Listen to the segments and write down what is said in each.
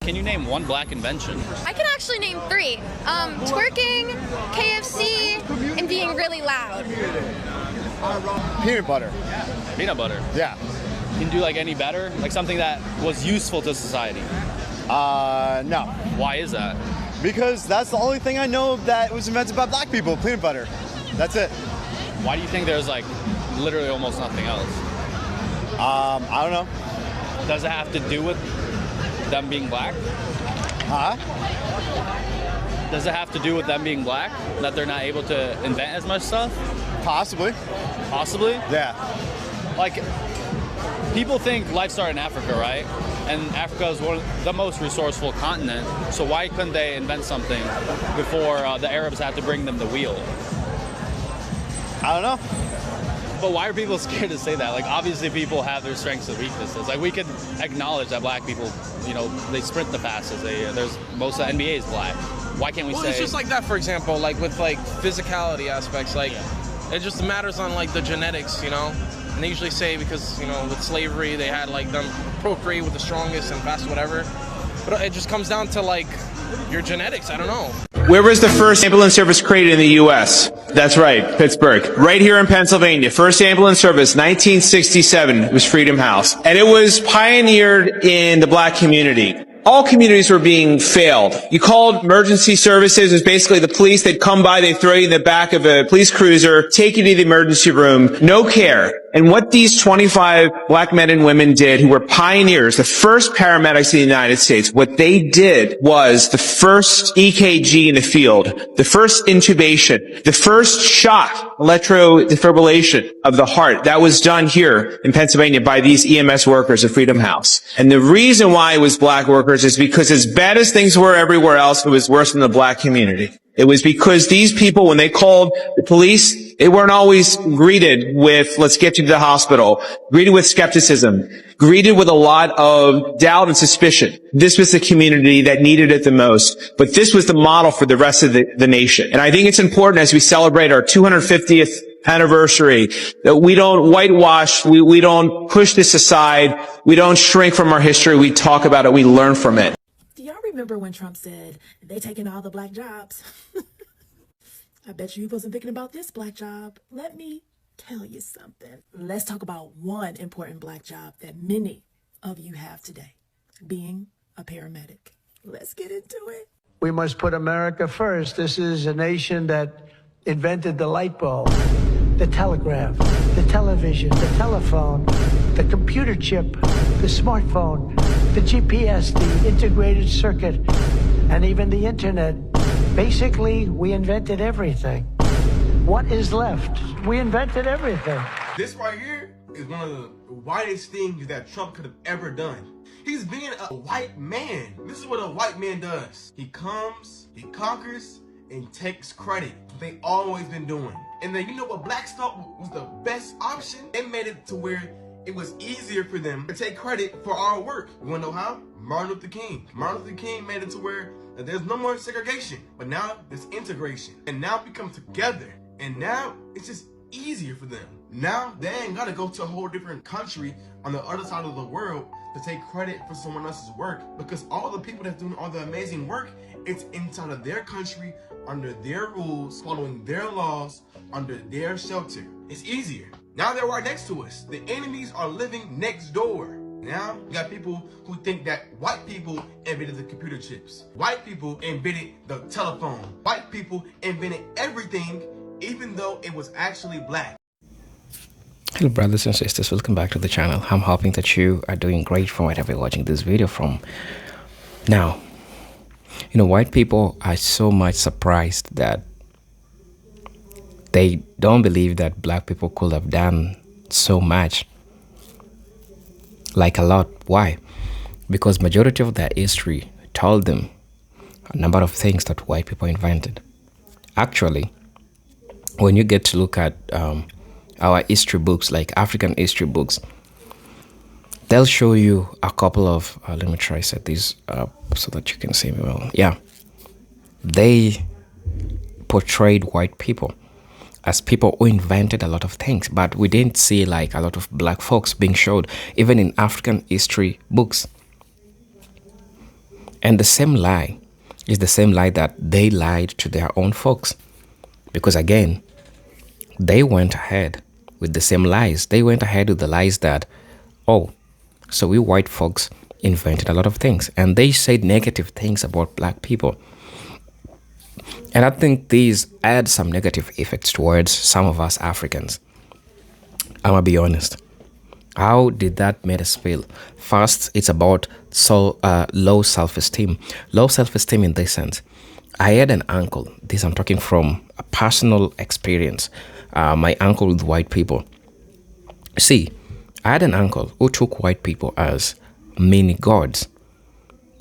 can you name one black invention? I can actually name 3. Twerking, KFC, and being really loud. Peanut butter. Peanut butter. Yeah. Can you do like any better? Like something that was useful to society? No. Why is that? Because that's the only thing I know that was invented by black people, peanut butter. That's it. Why do you think there's like literally almost nothing else? I don't know. Does it have to do with them being black? Huh? Does it have to do with them being black? That they're not able to invent as much stuff? Possibly. Possibly? Yeah. Like, people think life started in Africa, right? And Africa is one of the most resourceful continent. So why couldn't they invent something before the Arabs had to bring them the wheel? I don't know. But why are people scared to say that? Like, obviously people have their strengths and weaknesses. Like, we could acknowledge that black people, you know, they sprint the fastest. There's most of the NBA is black. Why can't we say? Well, it's just like that, for example, like with like physicality aspects, like it just matters on like the genetics, you know? And they usually say because, you know, with slavery, they had like them procreate with the strongest and fast whatever. But it just comes down to like your genetics, I don't know. Where was the first ambulance service created in the U.S.? That's right, Pittsburgh. Right here in Pennsylvania. First ambulance service, 1967. It was Freedom House. And it was pioneered in the black community. All communities were being failed. You called emergency services. It was basically the police. They'd come by, they'd throw you in the back of a police cruiser, take you to the emergency room. No care. And what these 25 black men and women did, who were pioneers, the first paramedics in the United States, what they did was the first EKG in the field, the first intubation, the first shock, electrodefibrillation of the heart. That was done here in Pennsylvania by these EMS workers at Freedom House. And the reason why it was black workers is because as bad as things were everywhere else, it was worse in the black community. It was because these people, when they called the police, they weren't always greeted with, let's get you to the hospital, greeted with skepticism, greeted with a lot of doubt and suspicion. This was the community that needed it the most. But this was the model for the rest of the nation. And I think it's important as we celebrate our 250th anniversary that we don't whitewash, we don't push this aside, we don't shrink from our history, we talk about it, we learn from it. Do y'all remember when Trump said, they taking all the black jobs? I bet you he wasn't thinking about this black job. Let me tell you something. Let's talk about one important black job that many of you have today, being a paramedic. Let's get into it. We must put America first. This is a nation that invented the light bulb, the telegraph, the television, the telephone, the computer chip, the smartphone, the GPS, the integrated circuit, and even the internet. Basically, we invented everything. What is left? We invented everything. This right here is one of the whitest things that Trump could have ever done. He's being a white man. This is what a white man does. He comes, he conquers, and takes credit. They always been doing. And then you know what blacks thought was the best option? They made it to where it was easier for them to take credit for our work. You wanna know how? Martin Luther King. Martin Luther King made it to where there's no more segregation, but now there's integration. And now we come together. And now it's just easier for them. Now they ain't gotta go to a whole different country on the other side of the world to take credit for someone else's work, because all the people that's doing all the amazing work, it's inside of their country, under their rules, following their laws, under their shelter. It's easier. Now they're right next to us. The enemies are living next door. Now you got people who think that white people invented the computer chips. White people invented the telephone. White people invented everything, even though it was actually black. Hello brothers and sisters, welcome back to the channel. I'm hoping that you are doing great from wherever you're watching this video from. Now, you know, white people are so much surprised that they don't believe that black people could have done so much. Like a lot. Why? Because majority of their history told them a number of things that white people invented. Actually, when you get to look at our history books, like African history books, they'll show you a couple of, let me try to set these up so that you can see me well. Yeah, they portrayed white people as people who invented a lot of things, but we didn't see like a lot of black folks being showed, even in African history books. And the same lie is the same lie that they lied to their own folks. Because again, they went ahead with the same lies. They went ahead with the lies that, oh, so we white folks invented a lot of things. And they said negative things about black people. And I think these add some negative effects towards some of us Africans. I'm gonna be honest. How did that make us feel? First, it's about low self-esteem. Low self-esteem in this sense. I had an uncle. This I'm talking from a personal experience. My uncle with white people. See, I had an uncle who took white people as mini gods.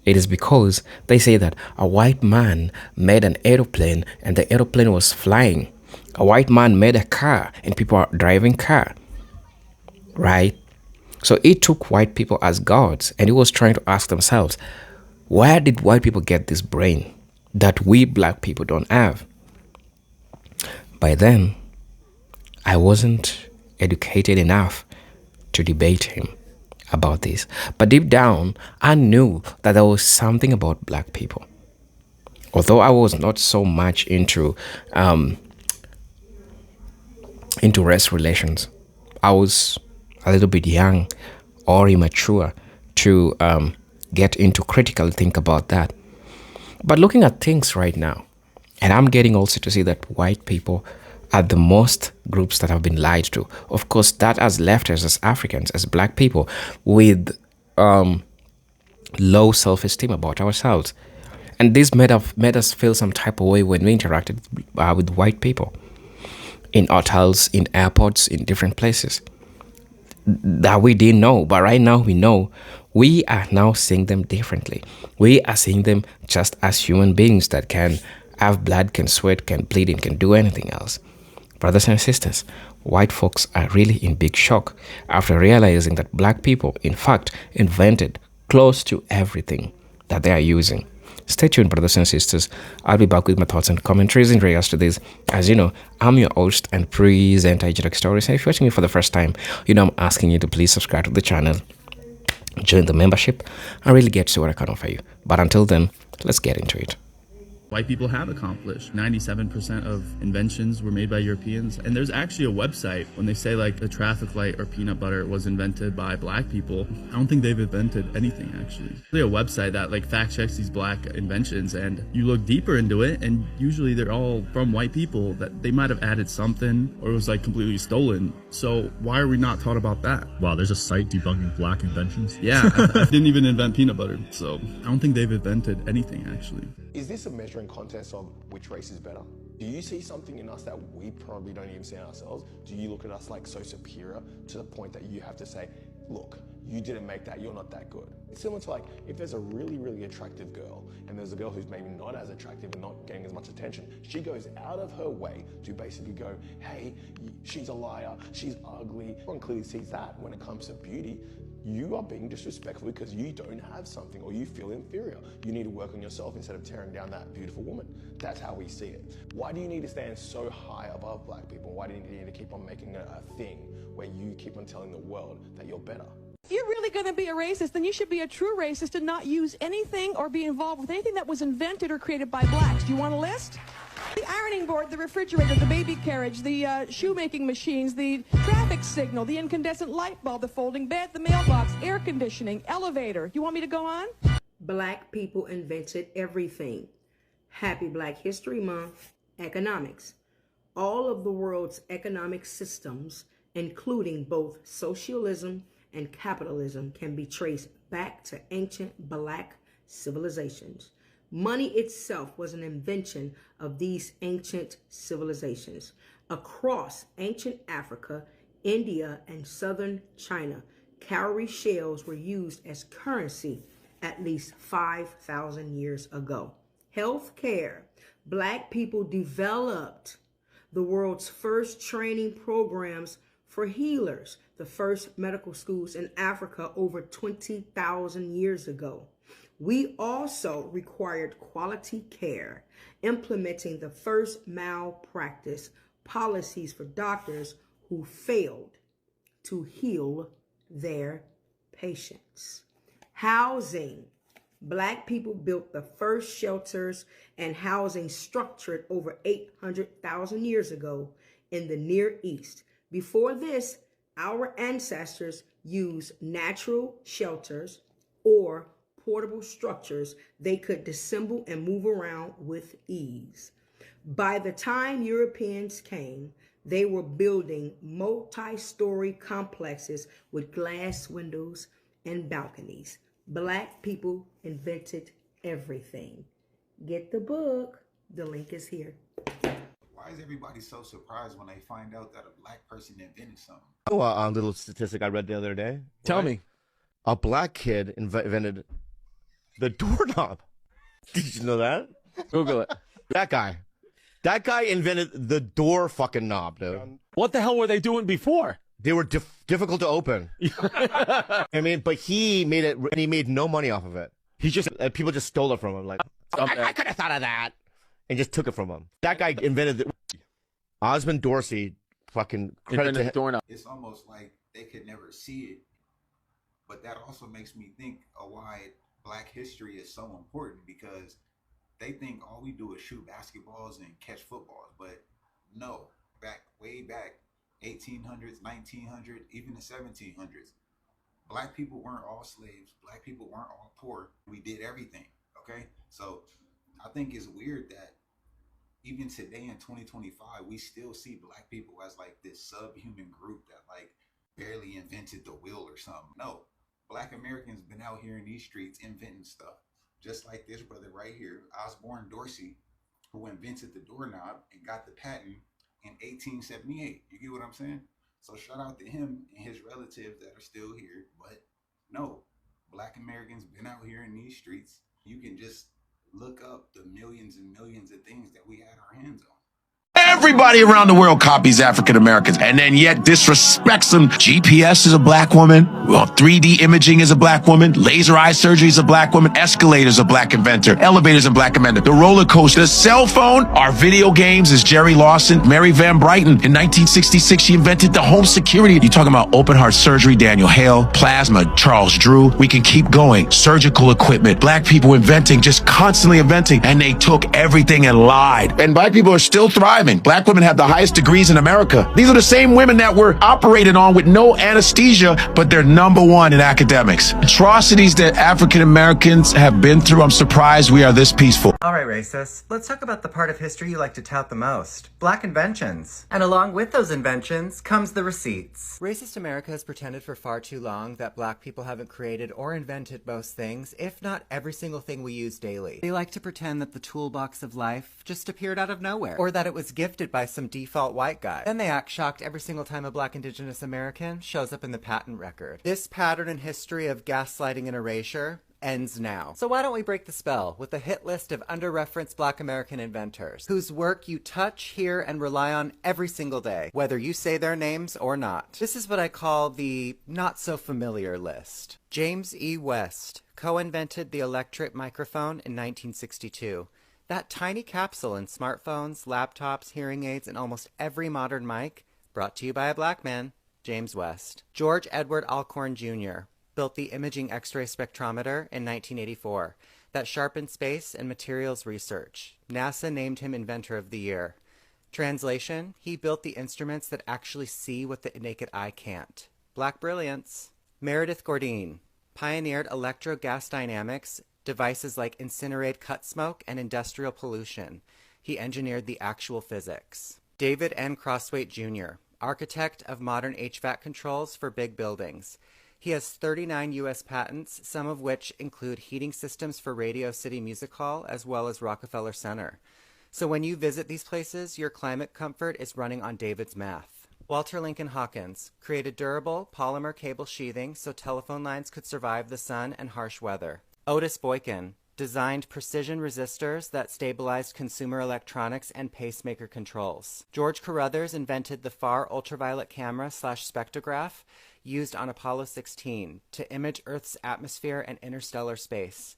It is because they say that a white man made an aeroplane and the aeroplane was flying. A white man made a car and people are driving car. Right? So he took white people as gods and he was trying to ask themselves, where did white people get this brain that we black people don't have? By then, I wasn't educated enough to debate him about this. But deep down, I knew that there was something about black people. Although I was not so much into race relations, I was a little bit young or immature to get into critical think about that. But looking at things right now, and I'm getting also to see that white people are the most groups that have been lied to. Of course, that has left us as Africans, as black people, with low self-esteem about ourselves. And this made us feel some type of way when we interacted with white people in hotels, in airports, in different places that we didn't know. But right now we know. We are now seeing them differently. We are seeing them just as human beings that can have blood, can sweat, can bleed, and can do anything else. Brothers and sisters, white folks are really in big shock after realizing that black people, in fact, invented close to everything that they are using. Stay tuned, brothers and sisters. I'll be back with my thoughts and commentaries in regards to this. As you know, I'm your host and presenter, Rhetoric Stories. And if you're watching me for the first time, you know I'm asking you to please subscribe to the channel, join the membership, and really get to see what I can offer you. But until then, let's get into it. White people have accomplished. 97% of inventions were made by Europeans. And there's actually a website when they say like the traffic light or peanut butter was invented by black people. I don't think they've invented anything actually. There's a website that like fact checks these black inventions, and you look deeper into it and usually they're all from white people that they might have added something or it was like completely stolen. So why are we not taught about that? Wow, there's a site debunking black inventions? Yeah, I didn't even invent peanut butter. So I don't think they've invented anything actually. Is this a measuring contest of which race is better? Do you see something in us that we probably don't even see in ourselves? Do you look at us like so superior to the point that you have to say, look, you didn't make that, you're not that good? It's similar to like, if there's a really, really attractive girl and there's a girl who's maybe not as attractive and not getting as much attention, she goes out of her way to basically go, hey, she's a liar, she's ugly. Everyone clearly sees that when it comes to beauty. You are being disrespectful because you don't have something or you feel inferior. You need to work on yourself instead of tearing down that beautiful woman. That's how we see it. Why do you need to stand so high above black people? Why do you need to keep on making it a thing where you keep on telling the world that you're better? If you're really going to be a racist, then you should be a true racist and not use anything or be involved with anything that was invented or created by blacks. Do you want a list? The ironing board, the refrigerator, the baby carriage, the shoemaking machines, the traffic signal, the incandescent light bulb, the folding bed, the mailbox, air conditioning, elevator. You want me to go on? Black people invented everything. Happy Black History Month. Economics. All of the world's economic systems, including both socialism and capitalism, can be traced back to ancient black civilizations. Money itself was an invention of these ancient civilizations. Across ancient Africa, India, and southern China, cowrie shells were used as currency at least 5,000 years ago. Healthcare. Black people developed the world's first training programs for healers, the first medical schools in Africa over 20,000 years ago. We also required quality care, implementing the first malpractice policies for doctors who failed to heal their patients. Housing. Black people built the first shelters and housing structured over 800,000 years ago in the Near East. Before this, our ancestors used natural shelters or portable structures they could disassemble and move around with ease. By the time Europeans came, they were building multi-story complexes with glass windows and balconies. Black people invented everything. Get the book. The link is here. Why is everybody so surprised when they find out that a black person invented something? Oh, a little statistic I read the other day. Tell me. A black kid invented the doorknob. Did you know that? Google it. That guy. That guy invented the door fucking knob, dude. What the hell were they doing before? They were difficult to open. I mean, but he made it, and he made no money off of it. He just, people just stole it from him. Like, I could have thought of that. And just took it from him. That guy invented it. Osmond Dorsey, fucking credit to him. Doorknob. It's almost like they could never see it. But that also makes me think of why black history is so important, because they think all we do is shoot basketballs and catch footballs. But no, way back, 1800s, 1900s, even the 1700s, black people weren't all slaves. Black people weren't all poor. We did everything, okay? So I think it's weird that even today in 2025, we still see black people as like this subhuman group that like barely invented the wheel or something. No, black Americans been out here in these streets inventing stuff. Just like this brother right here, Osborne Dorsey, who invented the doorknob and got the patent in 1878. You get what I'm saying? So shout out to him and his relatives that are still here. But no, black Americans been out here in these streets. You can just look up the millions and millions of things that we had our hands on. Everybody around the world copies African Americans and then yet disrespects them. GPS is a black woman. Well, 3D imaging is a black woman. Laser eye surgery is a black woman. Escalators a black inventor. Elevators a black inventor. The roller coaster, the cell phone, our video games is Jerry Lawson. Mary Van Brighton in 1966, she invented the home security. You talking about open heart surgery, Daniel Hale, plasma, Charles Drew. We can keep going. Surgical equipment, black people inventing, just constantly inventing, and they took everything and lied. And black people are still thriving. Black women have the highest degrees in America. These are the same women that were operated on with no anesthesia, but they're #1 in academics. Atrocities that African Americans have been through, I'm surprised we are this peaceful. All right, racists, let's talk about the part of history you like to tout the most. Black inventions. And along with those inventions comes the receipts. Racist America has pretended for far too long that black people haven't created or invented most things, if not every single thing we use daily. They like to pretend that the toolbox of life just appeared out of nowhere, or that it was gifted by some default white guy. Then they act shocked every single time a black indigenous American shows up in the patent record. This pattern in history of gaslighting and erasure ends now. So why don't we break the spell with a hit list of under-referenced black American inventors, whose work you touch, hear, and rely on every single day, whether you say their names or not. This is what I call the not-so-familiar list. James E. West co-invented the electric microphone in 1962. That tiny capsule in smartphones, laptops, hearing aids, and almost every modern mic, brought to you by a black man, James West. George Edward Alcorn Jr. built the imaging X-ray spectrometer in 1984 that sharpened space and materials research. NASA named him Inventor of the Year. Translation, he built the instruments that actually see what the naked eye can't. Black brilliance. Meredith Gourdine pioneered electro-gas dynamics, devices like incinerate cut smoke and industrial pollution. He engineered the actual physics. David N. Crosswaite Jr., architect of modern HVAC controls for big buildings. He has 39 U.S. patents, some of which include heating systems for Radio City Music Hall as well as Rockefeller Center. So when you visit these places, your climate comfort is running on David's math. Walter Lincoln Hawkins created durable polymer cable sheathing so telephone lines could survive the sun and harsh weather. Otis Boykin designed precision resistors that stabilized consumer electronics and pacemaker controls. George Carruthers invented the far ultraviolet camera / spectrograph used on Apollo 16 to image Earth's atmosphere and interstellar space.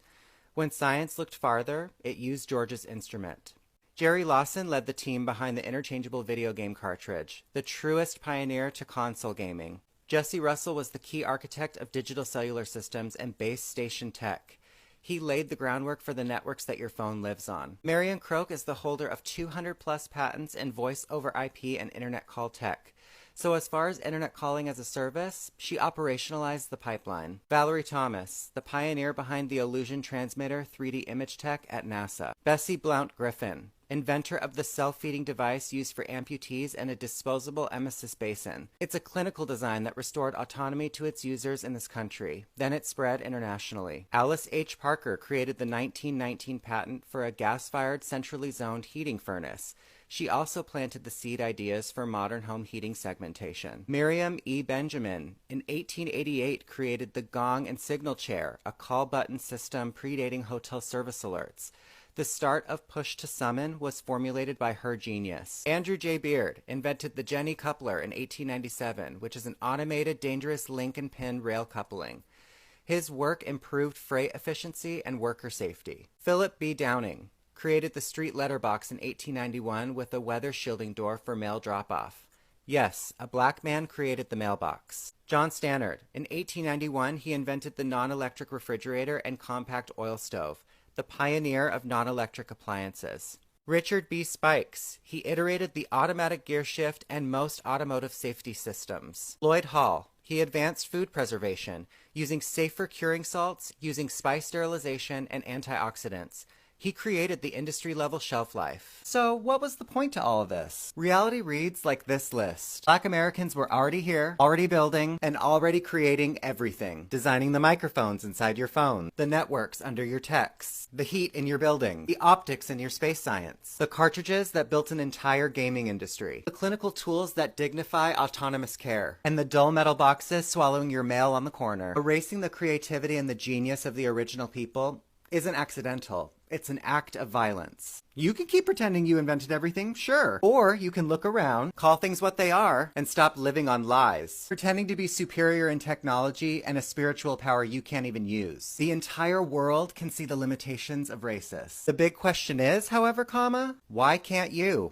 When science looked farther, it used George's instrument. Jerry Lawson led the team behind the interchangeable video game cartridge, the truest pioneer to console gaming. Jesse Russell was the key architect of digital cellular systems and base station tech. He laid the groundwork for the networks that your phone lives on. Marion Croak is the holder of 200+ patents in voice over IP and internet call tech. So as far as internet calling as a service, she operationalized the pipeline. Valerie Thomas, the pioneer behind the Illusion Transmitter 3D image tech at NASA. Bessie Blount Griffin, inventor of the self-feeding device used for amputees and a disposable emesis basin. It's a clinical design that restored autonomy to its users in this country. Then it spread internationally. Alice H. Parker created the 1919 patent for a gas-fired centrally zoned heating furnace. She also planted the seed ideas for modern home heating segmentation. Miriam E. Benjamin, in 1888, created the gong and signal chair, a call button system predating hotel service alerts. The start of push to summon was formulated by her genius. Andrew J. Beard invented the Jenny coupler in 1897, which is an automated, dangerous link and pin rail coupling. His work improved freight efficiency and worker safety. Philip B. Downing created the street letterbox in 1891 with a weather shielding door for mail drop-off. Yes, a black man created the mailbox. John Stannard. In 1891, he invented the non-electric refrigerator and compact oil stove, the pioneer of non-electric appliances. Richard B. Spikes. He iterated the automatic gear shift and most automotive safety systems. Lloyd Hall. He advanced food preservation, using safer curing salts, using spice sterilization, and antioxidants. He created the industry-level shelf life. So what was the point to all of this? Reality reads like this list. Black Americans were already here, already building, and already creating everything. Designing the microphones inside your phone, the networks under your texts, the heat in your building, the optics in your space science, the cartridges that built an entire gaming industry, the clinical tools that dignify autonomous care, and the dull metal boxes swallowing your mail on the corner. Erasing the creativity and the genius of the original people isn't accidental. It's an act of violence. You can keep pretending you invented everything, sure. Or you can look around, call things what they are, and stop living on lies. Pretending to be superior in technology and a spiritual power you can't even use. The entire world can see the limitations of racists. The big question is, however, why can't you?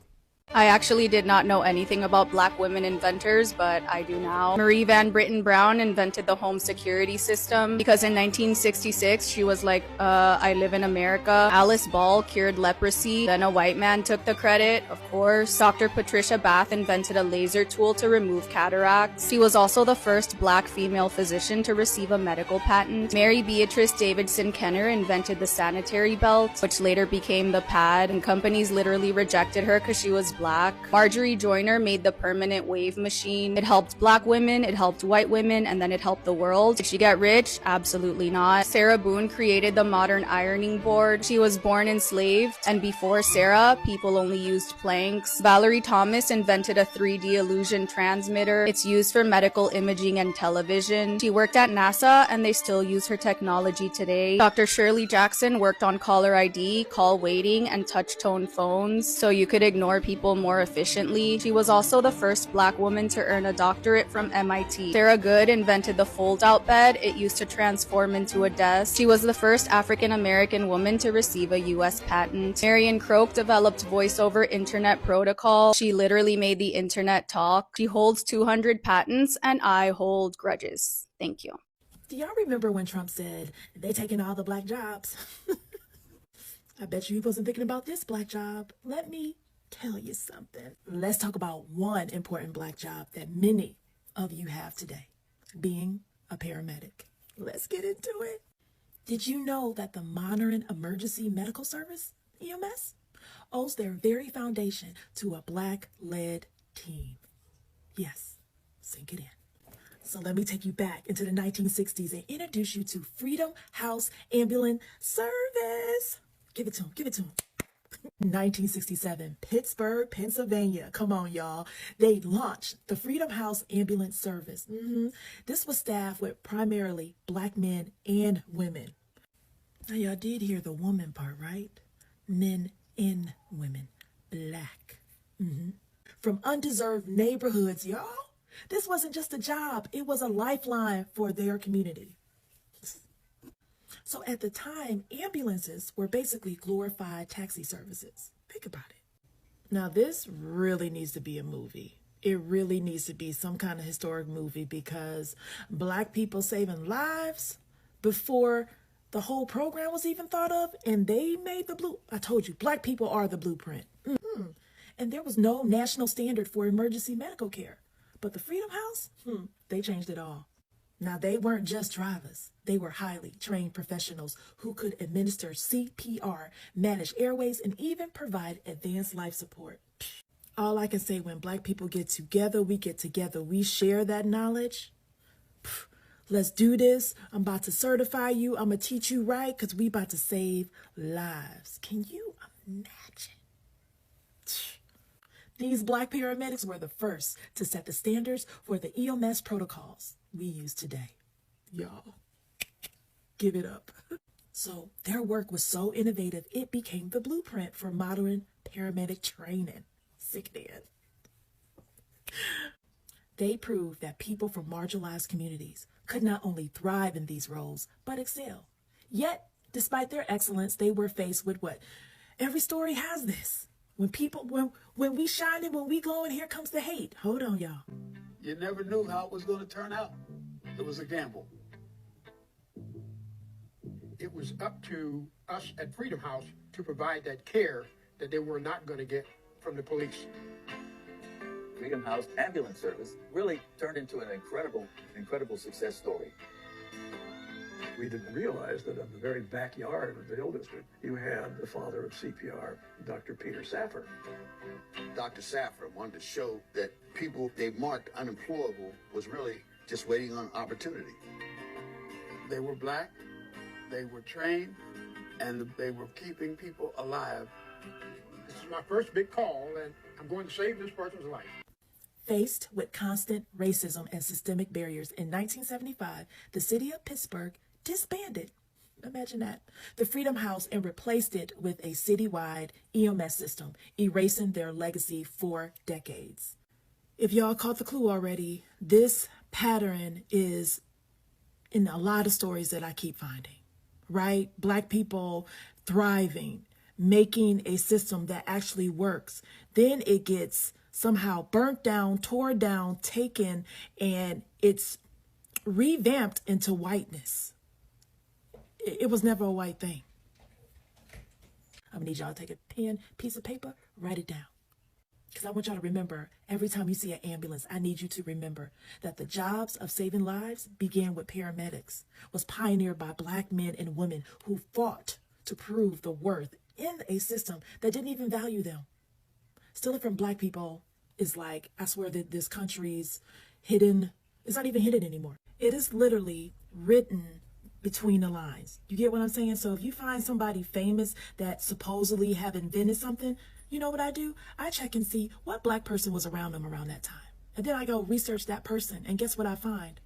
I actually did not know anything about black women inventors, but I do now. Marie Van Britten Brown invented the home security system because in 1966 she was like, I live in America. Alice Ball cured leprosy. Then a white man took the credit, of course. Dr. Patricia Bath invented a laser tool to remove cataracts. She was also the first black female physician to receive a medical patent. Mary Beatrice Davidson Kenner invented the sanitary belt, which later became the pad, and companies literally rejected her because she was black. Marjorie Joyner made the permanent wave machine. It helped black women, it helped white women, and then it helped the world. Did she get rich? Absolutely not. Sarah Boone created the modern ironing board. She was born enslaved, and before Sarah, people only used planks. Valerie Thomas invented a 3D illusion transmitter. It's used for medical imaging and television. She worked at NASA, and they still use her technology today. Dr. Shirley Jackson worked on caller ID, call waiting, and touch-tone phones, so you could ignore people more efficiently. She was also the first black woman to earn a doctorate from MIT. Sarah Good invented the fold-out bed. It used to transform into a desk. She was the first African-American woman to receive a U.S. patent. Marion Croak developed voice-over internet protocol. She literally made the internet talk. She holds 200 patents, and I hold grudges. Thank you. Do y'all remember when Trump said, they taking all the black jobs? I bet you he wasn't thinking about this black job. Let me tell you something. Let's talk about one important black job that many of you have today, being a paramedic. Let's get into it. Did you know that the modern emergency medical service, EMS, owes their very foundation to a black-led team? Yes, sink it in. So let me take you back into the 1960s and introduce you to Freedom House Ambulance Service. Give it to him, give it to him. 1967, Pittsburgh, Pennsylvania. Come on, y'all. They launched the Freedom House Ambulance Service. This was staffed with primarily black men and women. Now, y'all did hear the woman part, right? Men and women. Black. From undeserved neighborhoods, y'all. This wasn't just a job. It was a lifeline for their community. So at the time, ambulances were basically glorified taxi services. Think about it. Now, this really needs to be a movie. It really needs to be some kind of historic movie because black people saving lives before the whole program was even thought of, and they made I told you, black people are the blueprint. And there was no national standard for emergency medical care. But the Freedom House, they changed it all. Now, they weren't just drivers. They were highly trained professionals who could administer CPR, manage airways, and even provide advanced life support. All I can say, when black people get together, we share that knowledge. Let's do this. I'm about to certify you. I'm going to teach you right, because we about to save lives. Can you imagine? These black paramedics were the first to set the standards for the EMS protocols we use today. Y'all, give it up. So their work was so innovative, it became the blueprint for modern paramedic training. Sick man. They proved that people from marginalized communities could not only thrive in these roles, but excel. Yet, despite their excellence, they were faced with what? Every story has this. When we shine and when we glow, and here comes the hate. Hold on, y'all. You never knew how it was going to turn out. It was a gamble. It was up to us at Freedom House to provide that care that they were not going to get from the police. Freedom House ambulance service really turned into an incredible success story. We didn't realize that in the very backyard of the Hill District, you had the father of CPR, Dr. Peter Saffer. Dr. Saffer wanted to show that people they marked unemployable was really just waiting on opportunity. They were black, they were trained, and they were keeping people alive. This is my first big call, and I'm going to save this person's life. Faced with constant racism and systemic barriers, in 1975, the city of Pittsburgh disbanded, imagine that, the Freedom House and replaced it with a citywide EMS system, erasing their legacy for decades. If y'all caught the clue already, this pattern is in a lot of stories that I keep finding, right? Black people thriving, making a system that actually works. Then it gets somehow burnt down, tore down, taken, and it's revamped into whiteness. It was never a white thing. I'm gonna need y'all to take a pen, piece of paper, write it down. Because I want y'all to remember, every time you see an ambulance, I need you to remember that the jobs of saving lives began with paramedics, was pioneered by black men and women who fought to prove the worth in a system that didn't even value them. Stealing from black people is like, I swear that this country's hidden, it's not even hidden anymore. It is literally written between the lines. You get what I'm saying? So if you find somebody famous that supposedly have invented something, you know what I do? I check and see what black person was around them around that time. And then I go research that person. And guess what I find?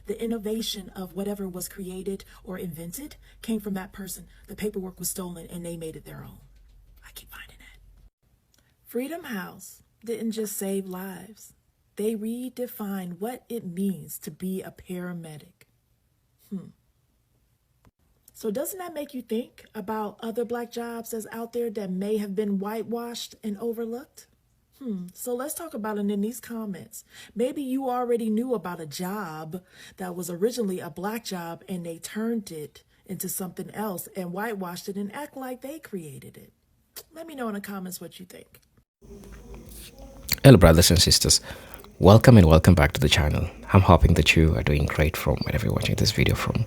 The innovation of whatever was created or invented came from that person. The paperwork was stolen and they made it their own. I keep finding that. Freedom House didn't just save lives. They redefined what it means to be a paramedic. So doesn't that make you think about other black jobs that's out there that may have been whitewashed and overlooked? So let's talk about it in these comments. Maybe you already knew about a job that was originally a black job and they turned it into something else and whitewashed it and act like they created it. Let me know in the comments what you think. Hello brothers and sisters, welcome and welcome back to the channel. I'm hoping that you are doing great from wherever you're watching this video from.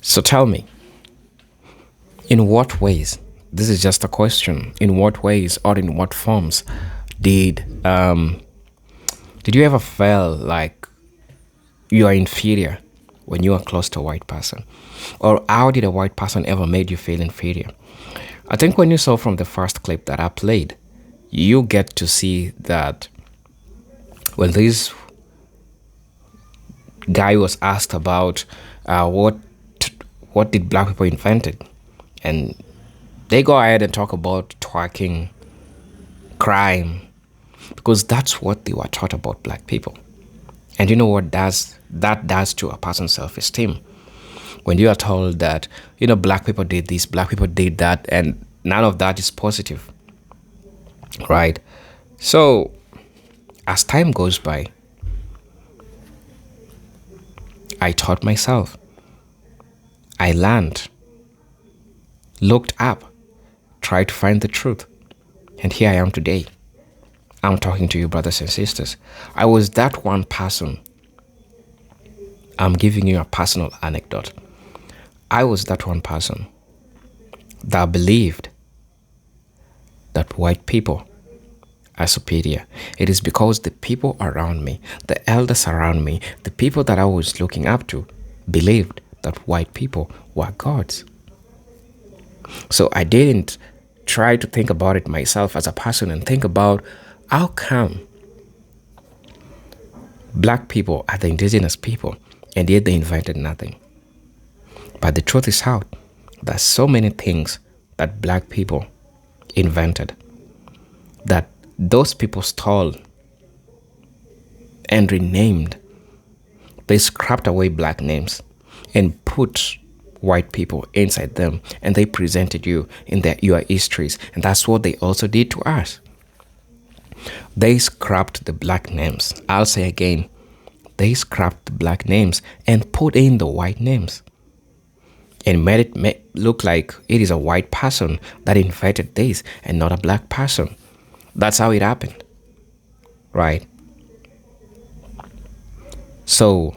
So tell me, in what ways, this is just a question, in what ways or in what forms did you ever feel like you are inferior when you are close to a white person? Or how did a white person ever made you feel inferior? I think when you saw from the first clip that I played, you get to see that when this guy was asked about what did black people invented, and they go ahead and talk about twerking, crime, because that's what they were taught about black people. And you know what that does to a person's self-esteem? When you are told that, you know, black people did this, black people did that, and none of that is positive, right? So as time goes by, I taught myself, I learned, looked up, tried to find the truth. And here I am today. I'm talking to you, brothers and sisters. I was that one person. I'm giving you a personal anecdote. I was that one person that believed that white people are superior. It is because the people around me, the elders around me, the people that I was looking up to, believed that white people were gods. So I didn't try to think about it myself as a person and think about how come black people are the indigenous people and yet they invented nothing. But the truth is out. There's so many things that black people invented that those people stole and renamed. They scrapped away black names and put white people inside them, and they presented you in your histories. And that's what they also did to us. They scrapped the black names. I'll say again, they scrapped the black names and put in the white names and made it look like it is a white person that invented this and not a black person. That's how it happened, right? So,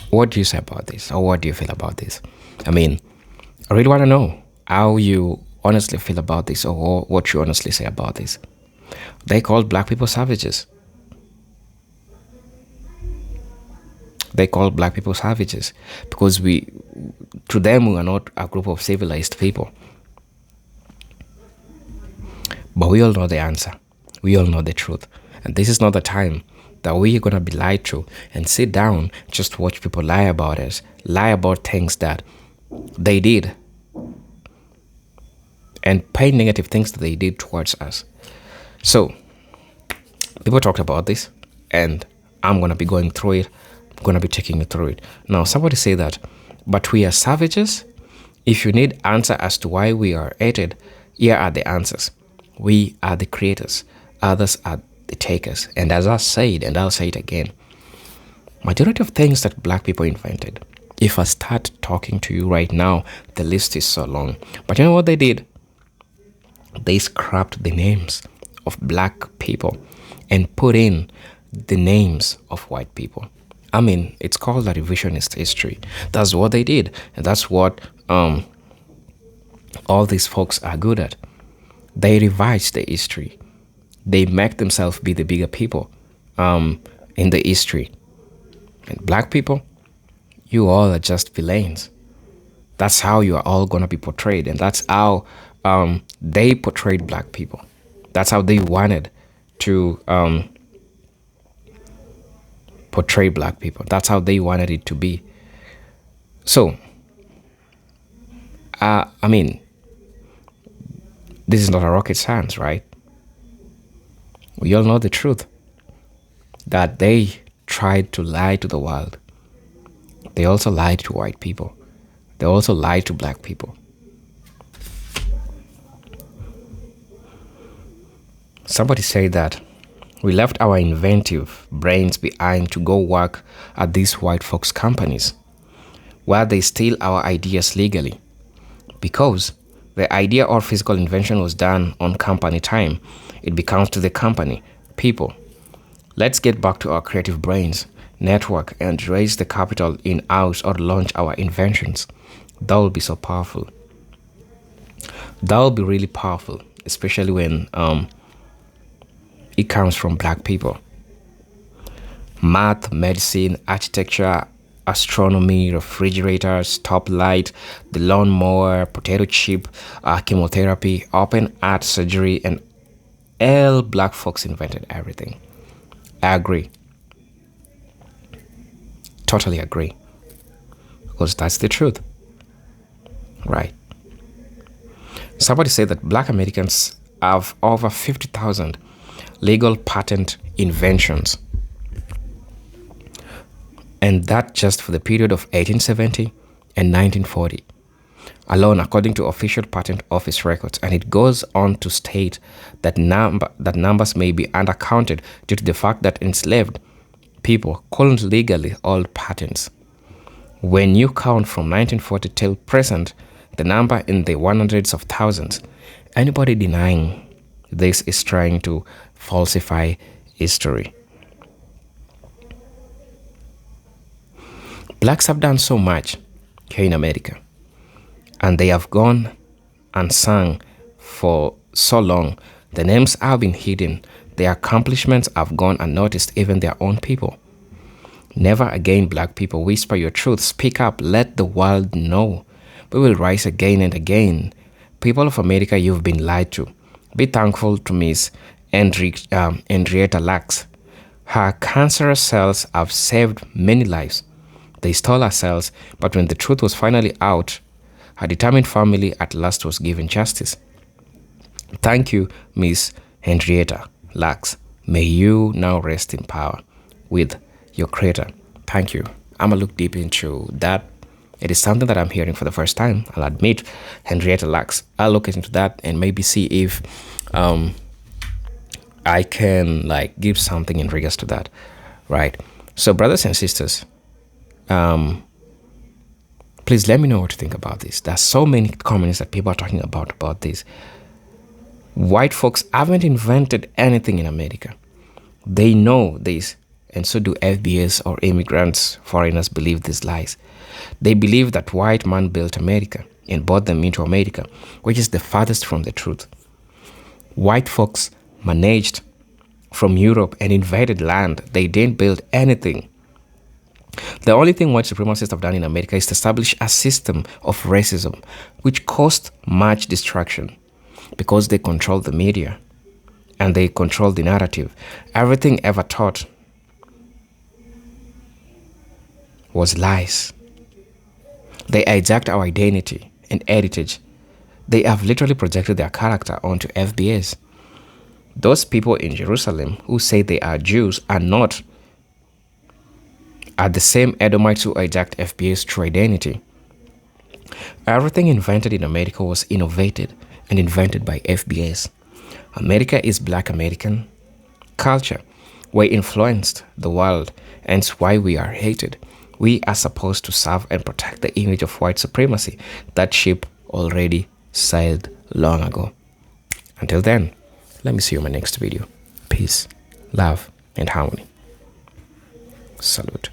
what do you say about this? Or what do you feel about this? I mean, I really want to know how you honestly feel about this, or what you honestly say about this. They called black people savages. They call black people savages because to them, we are not a group of civilized people. But we all know the answer. We all know the truth. And this is not the time that we're going to be lied to and sit down, just watch people lie about us, lie about things that they did, and paint negative things that they did towards us. So, people talked about this, and I'm going to be going through it. I'm going to be taking you through it. Now, somebody say that, but we are savages. If you need answer as to why we are hated, here are the answers. We are the creators. Others are the takers. And as I said, and I'll say it again, majority of things that black people invented, if I start talking to you right now, the list is so long. But you know what they did? They scrapped the names of black people and put in the names of white people. I mean, it's called a revisionist history. That's what they did. And that's what all these folks are good at. They revised the history. They make themselves be the bigger people in the history. And black people, you all are just villains. That's how you are all going to be portrayed. And that's how they portrayed black people. That's how they wanted to portray black people. That's how they wanted it to be. So, I mean, this is not a rocket science, right? We all know the truth, that they tried to lie to the world. They also lied to white people. They also lied to black people. Somebody said that we left our inventive brains behind to go work at these white folks' companies, where they steal our ideas legally. Because the idea or physical invention was done on company time, it becomes to the company, people. Let's get back to our creative brains, network, and raise the capital in-house or launch our inventions. That will be so powerful. That will be really powerful, especially when it comes from black people. Math, medicine, architecture, astronomy, refrigerators, stoplight, the lawnmower, potato chip, chemotherapy, open heart surgery, and all black folks invented everything. I agree. Totally agree. Because that's the truth. Right. Somebody said that black Americans have over 50,000 legal patent inventions. And that just for the period of 1870 and 1940 alone, according to official patent office records. And it goes on to state that numbers may be undercounted due to the fact that enslaved people couldn't legally hold patents. When you count from 1940 till present, the number in the 100s of thousands, anybody denying this is trying to falsify history. Blacks have done so much here in America, and they have gone unsung for so long. The names have been hidden. Their accomplishments have gone unnoticed, even their own people. Never again, black people, whisper your truth. Speak up. Let the world know. We will rise again and again. People of America, you've been lied to. Be thankful to Miss Henrietta Lacks. Her cancerous cells have saved many lives. They stole her cells, but when the truth was finally out, her determined family at last was given justice. Thank you, Miss Henrietta Lacks. May you now rest in power with your creator. Thank you. I'm going to look deep into that. It is something that I'm hearing for the first time. I'll admit, Henrietta Lacks. I'll look into that and maybe see if I can like give something in regards to that. Right. So brothers and sisters, please let me know what you think about this. There's so many comments that people are talking about this. White folks haven't invented anything in America. They know this, and so do FBS or immigrants, foreigners believe these lies. They believe that white man built America and brought them into America, which is the farthest from the truth. White folks managed from Europe and invaded land. They didn't build anything. The only thing white supremacists have done in America is to establish a system of racism, which caused much destruction because they control the media and they control the narrative. Everything ever taught was lies. They hijacked our identity and heritage. They have literally projected their character onto FBS. Those people in Jerusalem who say they are Jews are not the same Edomites who hijacked FBS true identity. Everything invented in America was innovated and invented by FBS. America is Black American culture. We influenced the world, and it's why we are hated. We are supposed to serve and protect the image of white supremacy. That ship already sailed long ago. Until then, let me see you in my next video. Peace, love, and harmony. Salute.